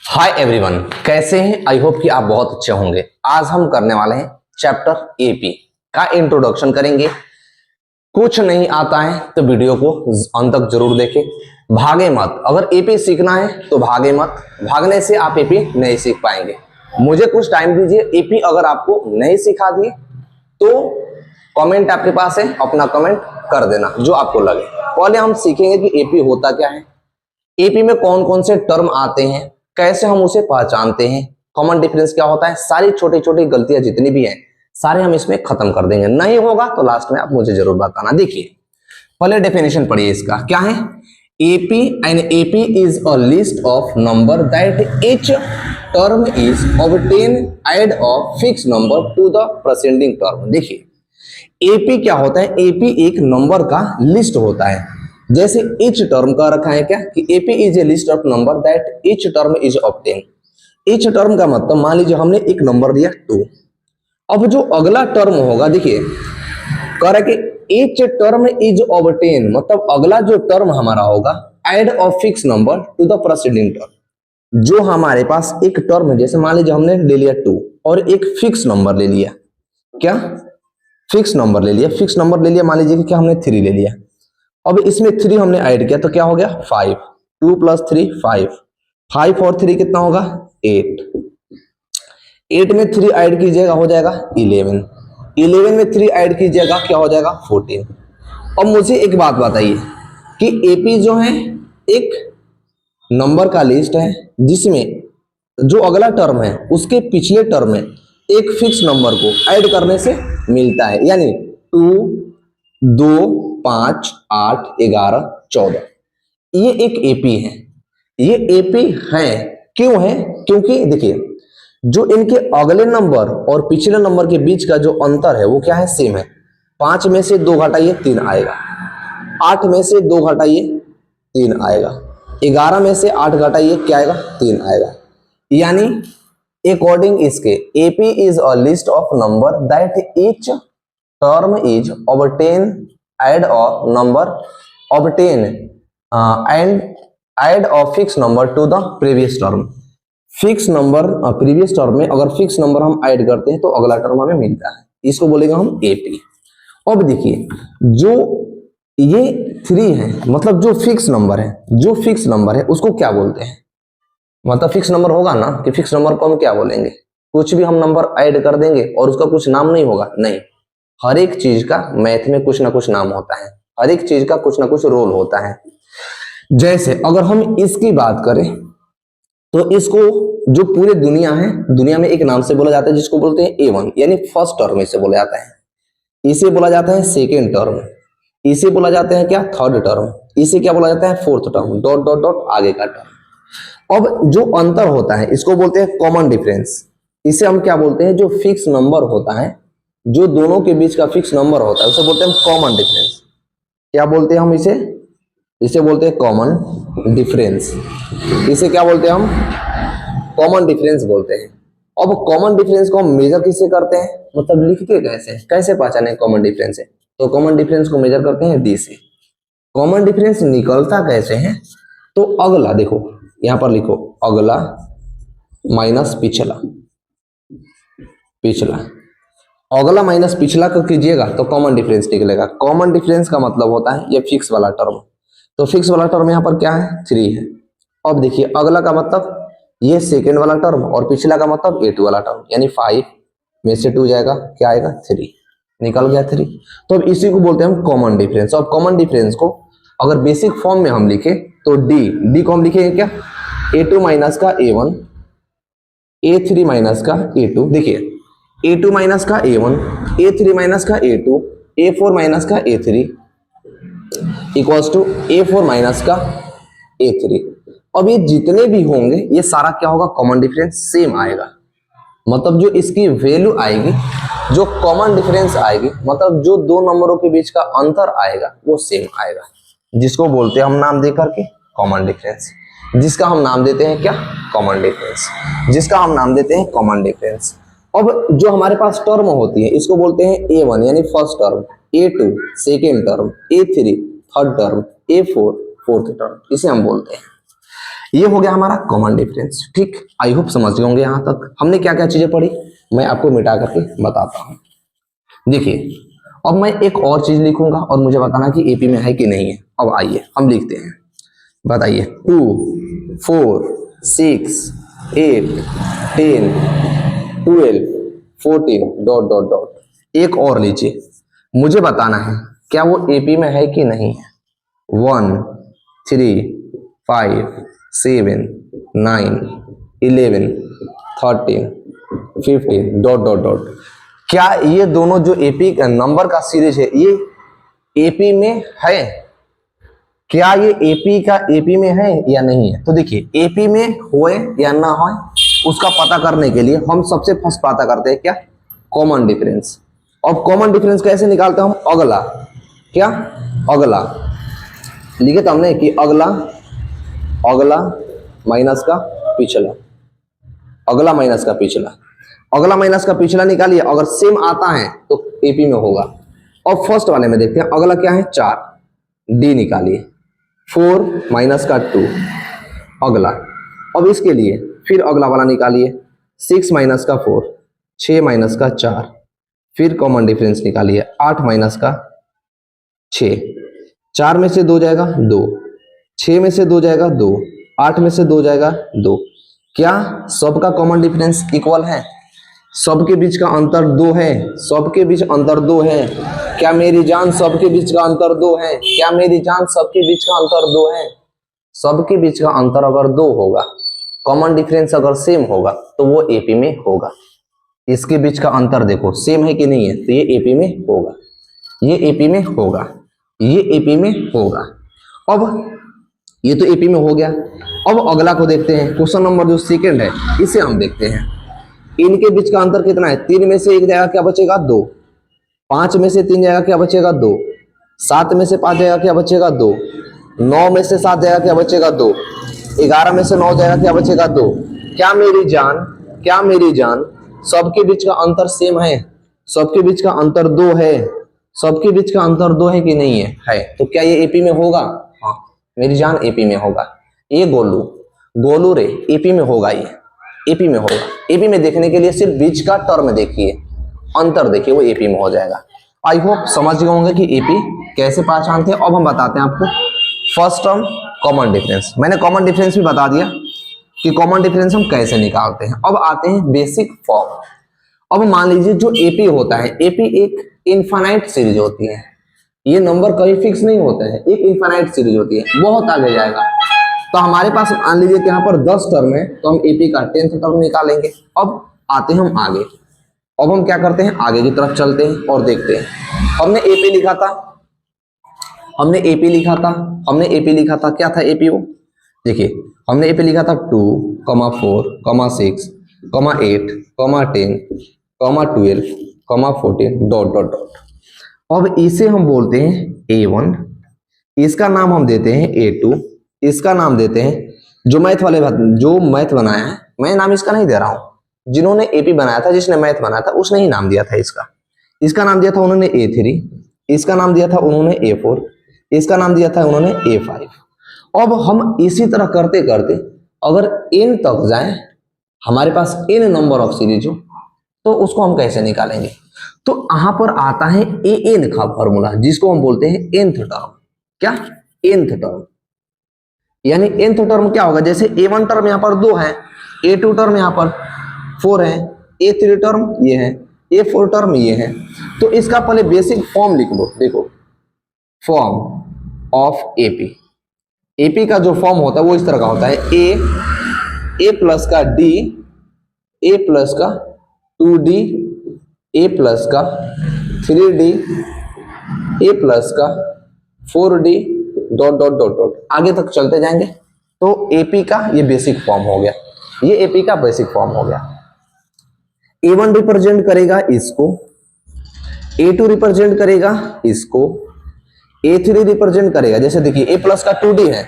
Hi everyone, कैसे हैं? I hope कि आप बहुत अच्छे होंगे। आज हम करने वाले हैं चैप्टर एपी का इंट्रोडक्शन करेंगे। कुछ नहीं आता है तो वीडियो को अंत तक जरूर देखें, भागे मत। अगर एपी सीखना है तो भागे मत, भागने से आप एपी नहीं सीख पाएंगे। मुझे कुछ टाइम दीजिए, एपी अगर आपको नहीं सिखा दिए तो कमेंट आपके पास है, अपना कमेंट कर देना जो आपको लगे। पहले हम सीखेंगे कि एपी होता क्या है, एपी में कौन कौन से टर्म आते हैं, कैसे हम उसे पहचानते हैं, कॉमन डिफरेंस क्या होता है। सारी छोटी छोटी गलतियां जितनी भी हैं सारे हम इसमें खत्म कर देंगे। नहीं होगा तो लास्ट में आप मुझे जरूर बताना। देखिए पहले डेफिनेशन पढ़िए इसका, क्या है? AP and AP is a list of number that each term is obtain add a fix number to the preceding term. देखिए एपी क्या होता है? एपी एक नंबर का लिस्ट होता है। जैसे ईच टर्म का रखा है क्या कि AP is a list of number that each term is obtain. Each term का मतलब मान लीजिए हमने एक नंबर दिया 2, अब जो अगला टर्म होगा, देखिए कह रहा है कि ईच टर्म इज ऑब्टेन, मतलब अगला जो टर्म हमारा होगा add a fix number to the preceding term. जो हमारे पास एक टर्म है, जैसे मान लीजिए हमने ले लिया 2 और एक फिक्स नंबर ले लिया, क्या फिक्स नंबर ले लिया, फिक्स नंबर ले लिया, मान लीजिए कि क्या हमने 3 ले लिया। अब इसमें 3 हमने ऐड किया तो क्या हो गया 5, 2 + 3 5, 5 और 3 कितना होगा 8, 8 में 3 ऐड कीजिएगा हो जाएगा 11, 11 में 3 ऐड कीजिएगा क्या हो जाएगा 14। अब मुझे एक बात बताइए कि एपी जो है एक नंबर का लिस्ट है जिसमें जो अगला टर्म है उसके पिछले टर्म में एक फिक्स नंबर को ऐड करने से मिलता है, यानी 2, 2, 5, 8, 11, 14। ये एक एपी है। ये एपी है क्यों है? क्योंकि देखिए जो इनके अगले नंबर और पिछले नंबर के बीच का जो अंतर है वो क्या है, सेम है। 5 में से 2 घटाइए 3 आएगा, 8 में से 2 घटाइए 3 आएगा, 11 में से 8 घटाइए क्या आएगा 3 आएगा। यानी अकॉर्डिंग इसके AP is a list of number that each term is obtain add a number obtain and add a fix number to the previous term. Fix number previous term में अगर फिक्स नंबर हम add करते हैं तो अगला term हमें मिलता है, इसको बोलेंगे हम एपी। अब देखिए जो ये 3 है, मतलब जो फिक्स नंबर है, जो फिक्स नंबर है उसको क्या बोलते हैं? मतलब फिक्स नंबर होगा ना, कि फिक्स नंबर को हम क्या बोलेंगे? कुछ भी हम नंबर ऐड कर देंगे और उसका कुछ नाम नहीं होगा, नहीं। हर एक चीज का मैथ में कुछ ना कुछ नाम होता है, हर एक चीज का कुछ ना कुछ रोल होता है। जैसे अगर हम इसकी बात करें तो इसको जो पूरे दुनिया है, दुनिया में एक नाम से बोला जाता है जिसको बोलते हैं A1, यानी फर्स्ट टर्म इसे बोला जाता है। इसे बोला जाता है सेकेंड टर्म, इसे बोला जाता है क्या थर्ड टर्म, इसे क्या बोला जाता है fourth term, dot dot dot आगे का टर्म। अब जो अंतर होता है इसको बोलते हैं कॉमन डिफरेंस। इसे हम क्या बोलते हैं? जो फिक्स नंबर होता है, जो दोनों के बीच का फिक्स नंबर होता है उसे बोलते हैं कॉमन डिफरेंस। क्या बोलते हैं हम इसे? इसे बोलते हैं कॉमन डिफरेंस। इसे क्या बोलते हैं हम? कॉमन डिफरेंस बोलते हैं। अब कॉमन डिफरेंस को हम मेजर किससे करते हैं, मतलब लिख के कैसे, कैसे पहचाने कॉमन डिफरेंस है? तो कॉमन डिफरेंस को मेजर करते हैं डी से। कॉमन डिफरेंस निकलता कैसे है? तो अगला देखो यहां पर लिखो, अगला माइनस पिछला, पिछला अगला माइनस पिछला को कीजिएगा तो कॉमन डिफरेंस निकलेगा। कॉमन डिफरेंस का मतलब होता है ये फिक्स वाला टर्म, तो फिक्स वाला टर्म यहाँ पर क्या है 3 है। अब देखिए अगला का मतलब ये सेकेंड वाला टर्म और पिछला का मतलब A2 वाला टर्म, यानी 5 में से 2 जाएगा क्या आएगा 3, निकल गया 3। तो अब इसी को बोलते हैं हम कॉमन डिफरेंस। अब कॉमन डिफरेंस को अगर बेसिक फॉर्म में हम लिखे तो डी को हम लिखेंगे क्या, A2 माइनस का A1, A3 माइनस का A2, देखिए A2 माइनस का A1, A3 माइनस का A2, A4 माइनस का A3 equals to A4 minus का A3। अब ये जितने भी होंगे ये सारा क्या होगा, कॉमन डिफरेंस सेम आएगा। मतलब जो इसकी वैल्यू आएगी, जो कॉमन डिफरेंस आएगी, मतलब जो दो नंबरों के बीच का अंतर आएगा वो सेम आएगा, जिसको बोलते हैं हम नाम दे करके कॉमन डिफरेंस, जिसका हम नाम देते हैं क्या कॉमन डिफरेंस, जिसका हम नाम देते हैं कॉमन डिफरेंस। अब जो हमारे पास टर्म होती है इसको बोलते हैं A1 यानी first term, A2 second term, A3 third term, A4 fourth term, इसे हम बोलते हैं। ये हो गया हमारा कॉमन डिफरेंस। ठीक, आई होप समझ गए होंगे। यहां तक हमने क्या क्या चीजें पढ़ी मैं आपको मिटा करके बताता हूं। देखिए अब मैं एक और चीज लिखूंगा और मुझे बताना कि एपी में है कि नहीं है। अब आइए हम लिखते हैं, बताइए 2 4 6 8 10 12 14 डॉट डॉट डॉट। एक और लीजिए, मुझे बताना है क्या वो एपी में है कि नहीं है। 1 3 5 7 9 11 13 15 डॉट डॉट डॉट। क्या ये दोनों जो एपी का नंबर का सीरीज है ये एपी में है? क्या ये एपी में है या नहीं है? तो देखिए एपी में होए या ना होए उसका पता करने के लिए हम सबसे फर्स्ट पता करते हैं क्या, कॉमन डिफरेंस। और कॉमन डिफरेंस कैसे निकालते हैं हम, अगला क्या, अगला लिखे तो हमने कि अगला अगला माइनस का पिछला, अगला माइनस का पिछला, अगला माइनस का पिछला निकालिए। अगर सेम आता है तो एपी में होगा। और फर्स्ट वाले में देखते हैं अगला क्या है, 4 डी निकालिए। 4 माइनस का 2 अगला। अब इसके लिए फिर अगला वाला निकालिए, 6 माइनस का 4 6 माइनस का 4, फिर कॉमन डिफरेंस निकालिए 8 माइनस का 6, 4 में से 2 जाएगा 2, 6 में से 2 जाएगा 2, 8 में से 2 जाएगा 2। क्या सबका कॉमन डिफरेंस इक्वल है? सबके बीच का अंतर 2 है, सबके बीच अंतर 2 है। क्या मेरी जान सबके बीच का अंतर 2 है? क्या मेरी जान सबके बीच का अंतर 2 है? सबके बीच का अंतर अगर 2 होगा, कॉमन डिफरेंस अगर सेम होगा तो वो एपी में होगा। इसके बीच का अंतर देखो सेम है कि नहीं है, तो ये एपी में होगा, ये एपी में होगा, ये एपी में होगा। अब ये तो एपी में हो गया। अब अगला को देखते हैं, क्वेश्चन नंबर जो सेकंड है इसे हम देखते हैं। इनके बीच का अंतर कितना है? 3 में से 1 जाएगा क्या बचेगा 2, 5 में से 3 जाएगा क्या बचेगा 2, 7 में से 5 जाएगा क्या बचेगा 2, 9 में से 7 जाएगा क्या बचेगा 2, 11 में से 9 जाएगा क्या बचेगा 2। क्या मेरी जान, क्या मेरी जान सबके बीच का अंतर सेम है? सबके बीच का अंतर 2 है, सबके बीच का अंतर 2 है कि नहीं है? है। तो क्या ये एपी में होगा? हाँ मेरी जान एपी में होगा। ये गोलू, गोलू रे एपी में होगा, ये एपी में होगा। एपी में देखने के लिए सिर्फ बीच का टर्म देखिए, अंतर देखिए, वो एपी में हो जाएगा। आई होप समझ गए होंगे कि एपी कैसे पहचानते हैं। अब हम बताते हैं आपको फर्स्ट टर्म कॉमन डिफरेंस। मैंने कॉमन डिफरेंस भी बता दिया कि कॉमन डिफरेंस हम कैसे निकालते हैं। अब आते हैं बेसिक फॉर्म। अब मान लीजिए जो एपी होता है, एपी एक इनफाइनाइट सीरीज होती है। ये नंबर कभी फिक्स नहीं होते हैं, एक इनफाइनाइट सीरीज होती है, बहुत आगे जाएगा। तो हमारे पास मान लीजिए कि यहाँ पर 10 टर्म है, तो हम एपी का 10th टर्म निकालेंगे। अब आते हैं हम आगे। अब हम क्या करते हैं, आगे की तरफ चलते हैं और देखते हैं। हमने एपी लिखा था, हमने एपी लिखा था, हमने एपी लिखा था, क्या था एपी? वो देखिए हमने एपी लिखा था 2, 4, 6, 8, 10, 12, 14 डॉट डॉट डॉट। अब इसे हम बोलते हैं A1, इसका नाम हम देते हैं A2, इसका नाम देते हैं, जो मैथ वाले जो मैथ बनाया है, मैं नाम इसका नहीं दे रहा हूं, जिन्होंने एपी बनाया था, जिसने मैथ बनाया था उसने ही नाम दिया था इसका। इसका नाम दिया था उन्होंने A3, इसका नाम दिया था उन्होंने A4, इसका नाम दिया था उन्होंने A5। अब हम इसी तरह करते करते अगर n तक जाए, हमारे पास n नंबर ऑफ सीरीज हो, तो उसको हम कैसे निकालेंगे? तो यहां पर आता है an का फॉर्मूला, जिसको हम बोलते हैं nth टर्म। क्या? nth term. यानी nth टर्म क्या होगा? जैसे A1 टर्म यहां पर 2 है, A2 टर्म यहां पर 4 है, A3 टर्म ये है, A4 टर्म ये है। तो इसका पहले बेसिक फॉर्म लिख लो। देखो फॉर्म ऑफ एपी, एपी का जो फॉर्म होता है वो इस तरह का होता है, ए प्लस का डी, ए प्लस का 2d, ए प्लस का 3d, ए प्लस का 4d dot dot dot dot, आगे तक चलते जाएंगे। तो एपी का ये बेसिक फॉर्म हो गया, ये एपी का बेसिक फॉर्म हो गया। A1 रिप्रेजेंट करेगा इसको, A2 रिप्रेजेंट करेगा इसको, A3 रिप्रेजेंट करेगा, जैसे देखिए A प्लस का 2d है,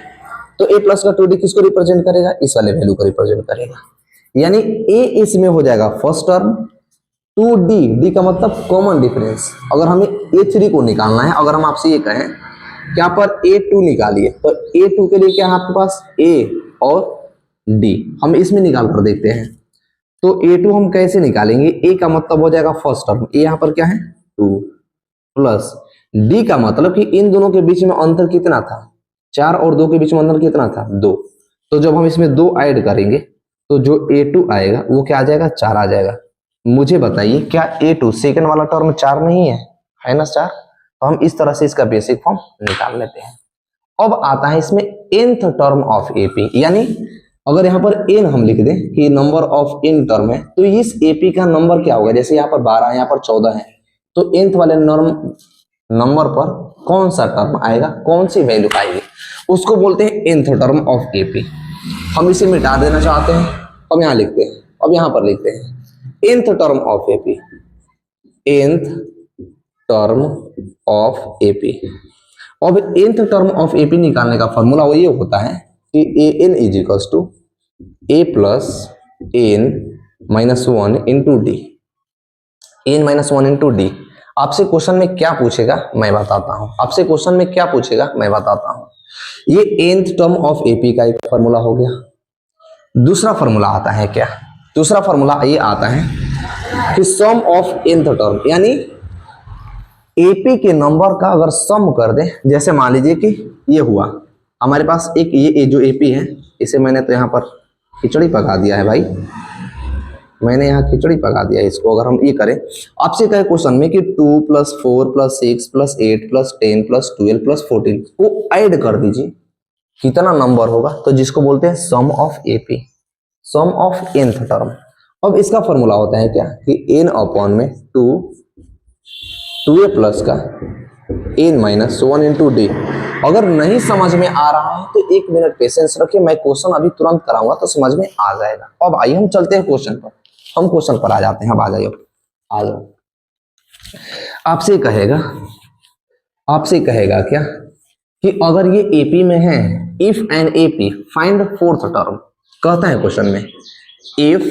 तो A प्लस का 2d किसको रिप्रेजेंट करेगा? इस वाले वैल्यू को रिप्रेजेंट करेगा। यानी A इसमें हो जाएगा फर्स्ट टर्म, 2d, d का मतलब कॉमन डिफरेंस। अगर हमें A3 को निकालना है, अगर हम आपसे ये कहें कि यहाँ पर A2 निकालिए, तो A2 के लिए क्या है आपके पास? A और डी हम इसमें निकाल कर देखते हैं। तो A2 हम कैसे निकालेंगे, A का मतलब हो जाएगा फर्स्ट टर्म, A यहाँ पर क्या है 2 प्लस D का मतलब कि इन दोनों के बीच में अंतर कितना था 4 और 2 के बीच में अंतर कितना था 2। तो जब हम इसमें 2 ऐड करेंगे तो जो A2 आएगा वो क्या आ जाएगा 4 आ जाएगा। मुझे बताइए क्या A2 सेकंड वाला टर्म 4 नहीं है ना 4। तो हम इस तरह से इसका बेसिक फॉर्म निकाल लेते हैं। अब आता है इसमें nth टर्म ऑफ AP, यानी अगर यहाँ पर n हम लिख दें कि नंबर ऑफ n टर्म है तो इस AP का नंबर क्या होगा, जैसे यहाँ पर 12 है यहाँ पर 14 है तो nth वाले नंबर पर कौन सा टर्म आएगा, कौन सी वैल्यू आएगी, उसको बोलते हैं nth टर्म ऑफ AP। हम इसे मिटा देना चाहते हैं, अब यहाँ लिखते हैं, अब यहाँ पर लिखते हैं nth term of AP, nth term of AP। अब nth टर्म ऑफ AP निकालने का फॉर्मूला वो ये होता है कि an is equals to a plus n minus 1 into D, n minus 1 into D. आपसे क्वेश्चन में क्या पूछेगा मैं बताता हूं, आपसे क्वेश्चन में क्या पूछेगा मैं बताता हूं। ये nth टर्म ऑफ AP का एक फॉर्मूला हो गया। दूसरा फॉर्मूला आता है क्या, दूसरा फॉर्मूला ये आता है कि सम ऑफ nth टर्म, यानी AP के नंबर का अगर सम कर दे, जैसे मान लीजिए कि ये हुआ हमारे पास एक ये जो AP है इसे मैंने तो यहाँ पर खिचड़ी पका दिया है भाई, मैंने यहाँ खिचड़ी पका दिया है इसको। अगर हम ये करें, आपसे कहे क्वेश्चन में कि 2 + 4 + 6 + 8 + 10 + 12 + 14 को ऐड कर दीजिए, कितना नंबर होगा, तो जिसको बोलते हैं sum of AP, sum of nth term. अब इसका फॉर्मूला होता है क्या कि n अपॉन में 2a प्लस का n माइनस 1 इंटू डी। अगर नहीं समझ में आ रहा है तो 1 मिनट पेशेंस रखिए, मैं क्वेश्चन अभी तुरंत कराऊंगा तो समझ में आ जाएगा। अब आइए हम चलते हैं क्वेश्चन पर, हम क्वेश्चन पर आ जाते हैं। अब आ जाइए, आ जाओ। आपसे कहेगा क्या कि अगर ये AP में है, if and AP find fourth term, कहता है क्वेश्चन में if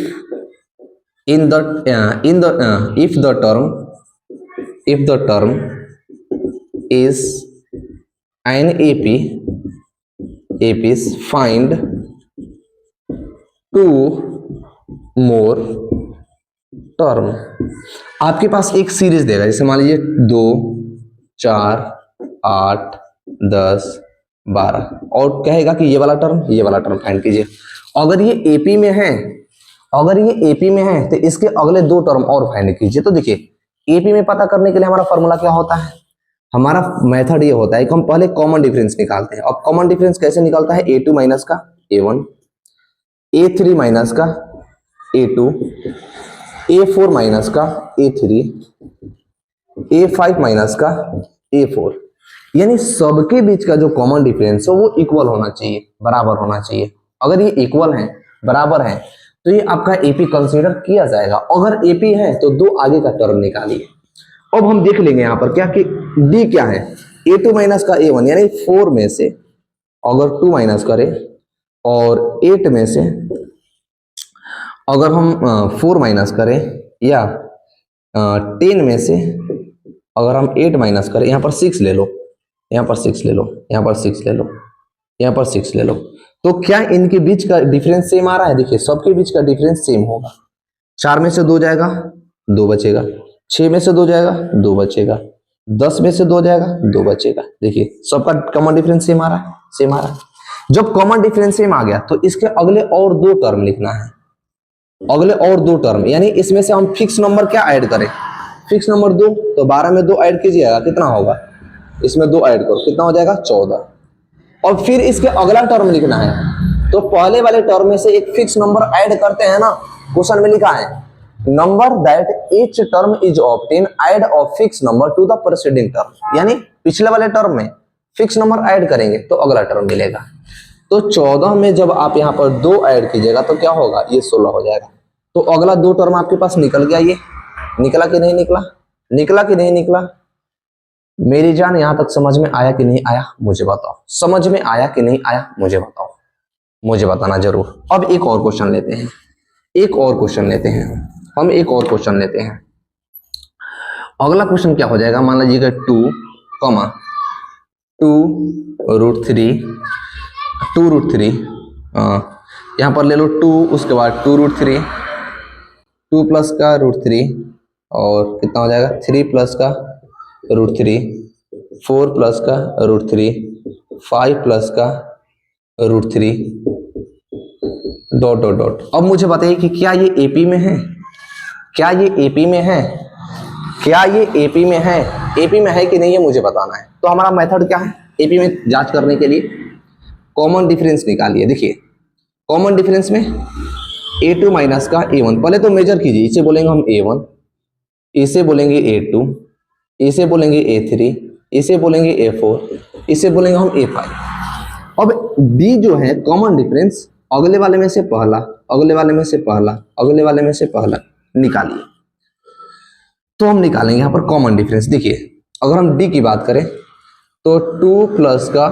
if the term is an AP's find 2 more term। आपके पास एक सीरीज देगा, जैसे मान लीजिए 2 4 8 10 12 और कहेगा कि ये वाला टर्म फाइंड कीजिए। अगर ये AP में है, अगर ये AP में है तो इसके अगले 2 टर्म और फाइंड कीजिए। तो देखिए AP में पता करने के लिए हमारा फॉर्मूला क्या होता है, हमारा मेथड ये होता है कि हम पहले कॉमन डिफरेंस निकालते हैं। अब कॉमन डिफरेंस कैसे निकलता है, A2 माइनस का A1, A3 माइनस का A2, A4 माइनस का A3, A5 माइनस का A4, यानी सबके बीच का जो कॉमन डिफरेंस है वो इक्वल होना चाहिए, बराबर होना चाहिए। अगर ये इक्वल है, बराबर है, तो ये आपका AP कंसीडर किया जाएगा। अगर AP है तो 2 आगे का टर्म निकालिए। अब हम देख लेंगे यहाँ पर क्या कि D क्या है, A2 माइनस का A1, यानी 4 में से अगर 2 माइनस करें और 8 में से अगर हम 4 माइनस करें, या 10 में से अगर हम 8 माइनस करें, यहाँ पर 6 ले लो, यहाँ पर 6 ले लो, यहाँ पर 6 ले लो, यहाँ पर 6 ले लो, तो क्या इनके बीच का डिफरेंस सेम आ रहा है। देखिए सबके बीच का डिफरेंस सेम होगा। 4 में से 2 जाएगा 2 बचेगा, 6 में से 2 जाएगा 2 बचेगा, 10 में से 2 जाएगा 2 बचेगा। देखिए सबका कॉमन डिफरेंस सेम आ रहा है, सेम आ रहा है। जब कॉमन डिफरेंस सेम आ गया तो इसके अगले और 2 टर्म लिखना है, अगले और 2 टर्म, यानी इसमें से हम फिक्स नंबर क्या ऐड करें, फिक्स नंबर 2, तो 12 में 2 ऐड कीजिएगा, कितना होगा, इसमें 2 ऐड करो, कितना हो जाएगा 14। और फिर इसके अगला टर्म लिखना है, तो पहले वाले टर्म में से एक फिक्स नंबर ऐड करते हैं ना, क्वेश्चन में लिखा है number that each term is obtain add a fix number to the preceding term, यानी पिछले वाले टर्म में फिक्स नंबर ऐड करेंगे तो अगला टर्म मिलेगा। तो 14 में जब आप यहाँ पर 2 ऐड कीजिएगा तो क्या होगा, ये 16 हो जाएगा। तो अगला 2 टर्म आपके पास निकल गया। ये निकला कि नहीं निकला, निकला कि नहीं निकला, मेरी जान यहां तक समझ में आया कि नहीं आया मुझे बताओ, समझ में आया कि नहीं आया मुझे बताओ, मुझे बताना जरूर। अब एक और क्वेश्चन लेते हैं, एक और क्वेश्चन लेते हैं, हम एक और क्वेश्चन लेते हैं। अगला क्वेश्चन क्या हो जाएगा, मान लीजिएगा 2, 2 रूट 3 यहाँ पर ले लो 2, उसके बाद 2√3, 2 प्लस का √3 और कितना हो जाएगा 3 प्लस का √3, 4 प्लस का √3, 5 प्लस का √3 डॉट डॉट डॉट। अब मुझे बताइए कि क्या ये एपी में है, क्या ये एपी में है, क्या ये एपी में है, एपी में है कि नहीं, ये मुझे बताना है। तो हमारा मेथड क्या है एपी में जांच करने के लिए, कॉमन डिफरेंस निकालिए। देखिए कॉमन डिफरेंस में a2 माइनस का a1, पहले तो मेजर कीजिए, इसे बोलेंगे हम a1, इसे बोलेंगे a2, इसे बोलेंगे a3, इसे बोलेंगे a4, इसे बोलेंगे हम a5। अब d जो है कॉमन डिफरेंस, अगले वाले में से पहला, अगले वाले में से पहला, अगले वाले में से पहला निकालिए। तो हम निकालेंगे यहाँ पर कॉमन डिफरेंस। देखिए अगर हम d की बात करें तो 2 प्लस का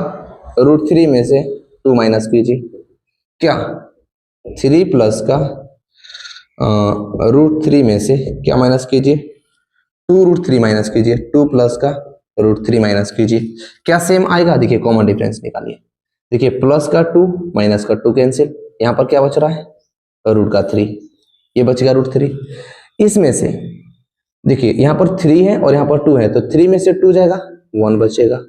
√3 में से 2 माइनस कीजिए, क्या 3 प्लस का √3 में से क्या माइनस कीजिए, 2√3 माइनस कीजिए, 2 प्लस का √3 माइनस कीजिए, क्या सेम आएगा। देखिए कॉमन डिफरेंस निकालिए। देखिए प्लस का 2 माइनस का 2 कैंसिल, यहाँ पर क्या बच रहा है √3, ये बचेगा √3। इसमें से देखिए यहाँ पर 3 है और यहाँ पर 2 है, तो 3 में से 2 जाएगा, 1 बचेगा।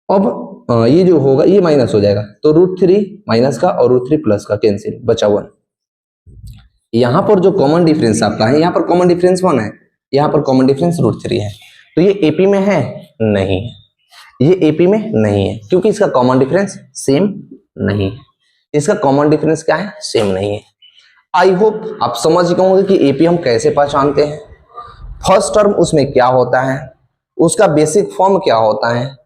अब ये जो होगा ये माइनस हो जाएगा, तो √3 माइनस का और √3 प्लस का कैंसिल, बचा 1। यहाँ पर जो कॉमन डिफरेंस आपका है, यहाँ पर कॉमन डिफरेंस 1 है, यहाँ पर कॉमन डिफरेंस √3 है। तो ये एपी में है नहीं है, ये एपी में नहीं है, क्योंकि इसका कॉमन डिफरेंस सेम नहीं है। इसका कॉमन डिफरेंस क्या है, सेम नहीं है। आई होप आप समझ गए होंगे कि एपी हम कैसे पहचानते हैं, फर्स्ट टर्म उसमें क्या होता है, उसका बेसिक फॉर्म क्या होता है,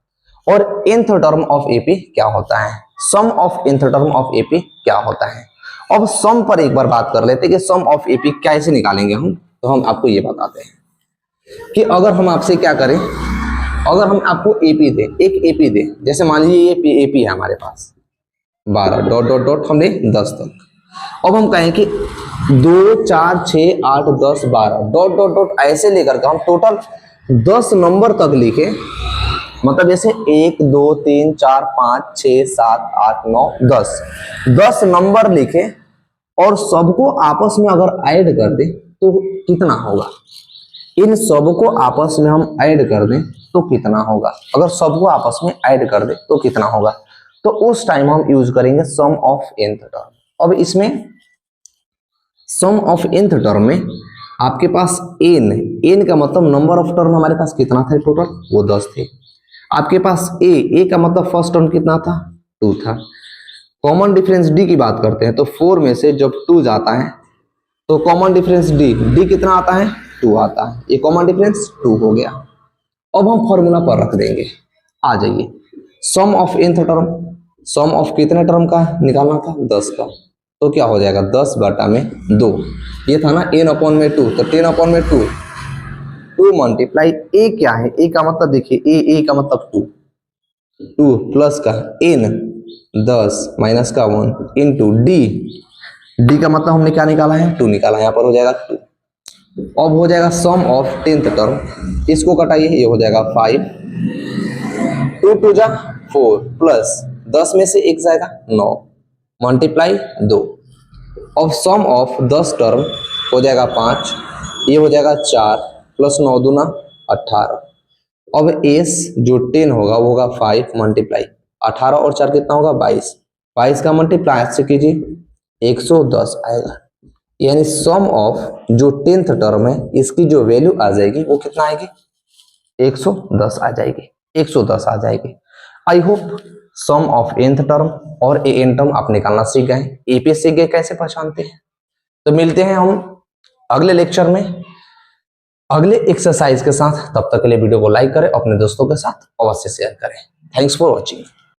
और nth टर्म ऑफ एपी क्या होता है, sum of nth term of AP क्या होता है। अब सम पर एक बार बात कर लेते हैं कि सम ऑफ एपी कैसे निकालेंगे हम। तो हम आपको ये बताते हैं कि अगर हम आपसे क्या करें, अगर हम आपको एपी दें, एक एपी दें, जैसे मान लीजिए ये एपी है हमारे पास 12 डॉट डॉट डॉट हमने 10 तक। अब हम कहें कि 2 4 6 8 10 12 डॉट डॉट डॉट ऐसे लेकर के हम टोटल 10 नंबर तक लिखे, मतलब जैसे 1 2 3 4 5 6 7 8 9 10 नंबर लिखे और सबको आपस में अगर ऐड कर दे तो कितना होगा, इन सबको आपस में हम ऐड कर दें तो कितना होगा, अगर सबको आपस में ऐड कर दे तो कितना होगा। तो उस टाइम हम यूज करेंगे सम ऑफ nth टर्म। अब इसमें सम ऑफ nth टर्म में आपके पास n का मतलब नंबर ऑफ टर्म हमारे पास कितना था टोटल, वो 10 थे। आपके पास a का मतलब फर्स्ट टर्म कितना था, 2 था। कॉमन डिफरेंस d की बात करते हैं तो 4 में से जब 2 जाता है तो कॉमन डिफरेंस d कितना आता है, 2 आता है। ये कॉमन डिफरेंस 2 हो गया। अब हम फॉर्मूला पर रख देंगे, आ जाइए। Sum of nth term, sum of कितने टर्म का निकालना था, 10 का, तो क्या हो जाएगा 10 बटा में 2, ये था ना n/2, तो 10/2, 2 मल्टीप्लाई a क्या है, a का मतलब देखिए a का मतलब 2 प्लस का n 10 माइनस का 1 इंटू d का मतलब हमने क्या निकाला है, 2 निकाला है, यहाँ पर हो जाएगा 2। अब हो जाएगा सम ऑफ 10th टर्म, इसको कटाइए, ये हो जाएगा 5, 2 2 जा 4 प्लस 10 में से 1 जाएगा 9 मल्टीप्लाई 2। अब सम ऑफ 10 टर्म हो जाएगा 5, ये हो जाएगा 4 प्लस 9 दूना 18। अब एस जो 10 होगा वो होगा 5 मल्टीप्लाई 18 और 4 कितना होगा 22, 22 का मल्टीप्लाई से कीजिए 110 आएगा। यानी सम ऑफ जो 10th टर्म है इसकी जो वैल्यू आ जाएगी वो कितना आएगी, 110 आ जाएगी, 110 आ जाएगी। I hope sum of nth term और an टर्म आप निकालना सीख गए, एपी सीख गए कैसे पहचानते हैं। तो मिलते हैं हम अगले लेक्चर में अगले एक्सरसाइज के साथ, तब तक के लिए वीडियो को लाइक करें, अपने दोस्तों के साथ अवश्य शेयर करें। Thanks for watching.